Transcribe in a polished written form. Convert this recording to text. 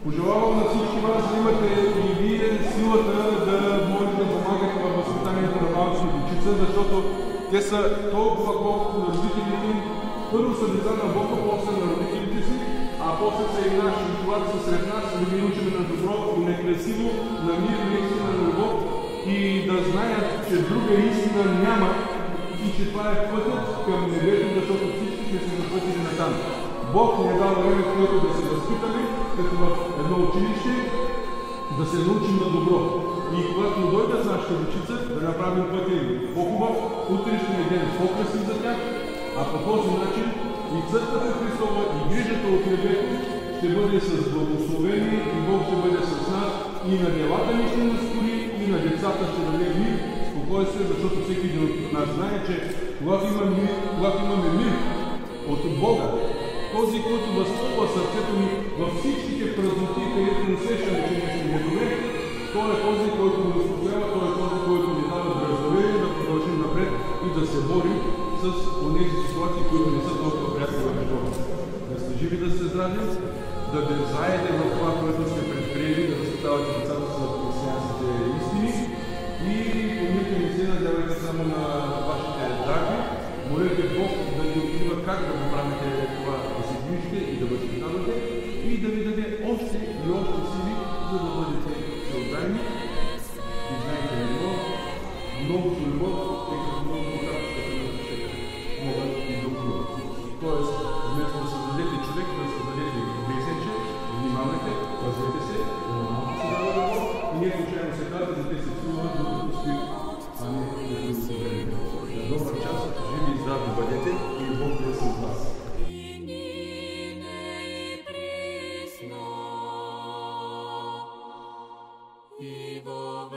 Пожелавам на всички вас да имате и вие силата да може да помагате във възпитанието на малките дечица, защото те са толкова колкото на родителите им. Първо са деца на Бога, после на родителите си, а после са и наши. И когато са сред нас, да ги научим на добро и на красиво, на мир, наистина на любов и да знаят, че друга истина няма и че това е пътят към небето, защото всички сме се запътили на там. Бог ни е дал време, в което да се възпитаме, като в едно училище, да се научим на добро. И когато дойдат нашата дечица, да направим пътя им по-хубав, утрешния ден по-красив за тях, а по този начин и Църквата Христова, и грижата от небето ще бъде с благословение и Бог ще бъде с нас и на делата ни ще наскори, и на децата ще даде мир, спокойствие, защото всеки един от нас знае, че когато имаме мир от Бога, този, който възпълва сърцето ни във всичките празноти, където не усещаме, че нещо не е добре, той е този, който ни успокоява, той е този, който ни дава вдъхновение да продължим напред и да се борим с тези ситуации, които не са толкова приятни в живота. Да сте живи, да сте здрави, да дързаете в това, което сте предприели, да възпитавате децата с християнските истини и помните не се надявайте само на вашите дарби. Молете Бог да ви открива как да направите това, да се движите и да възпитавате и да ви даде още и още сили, за да бъдете всеотдайни и знаете едно, много любов, тъй като много капчетата на душата могат и да убиват. Тоест, вместо да създадете човек, да създадете месече, внимавайте, пазете се, малко се дава любов и не случайно се казва, да те се чуват докато спи, а не да ви успокоите. На добър час, живи и здрави бъдете и Бог да е с вас. И во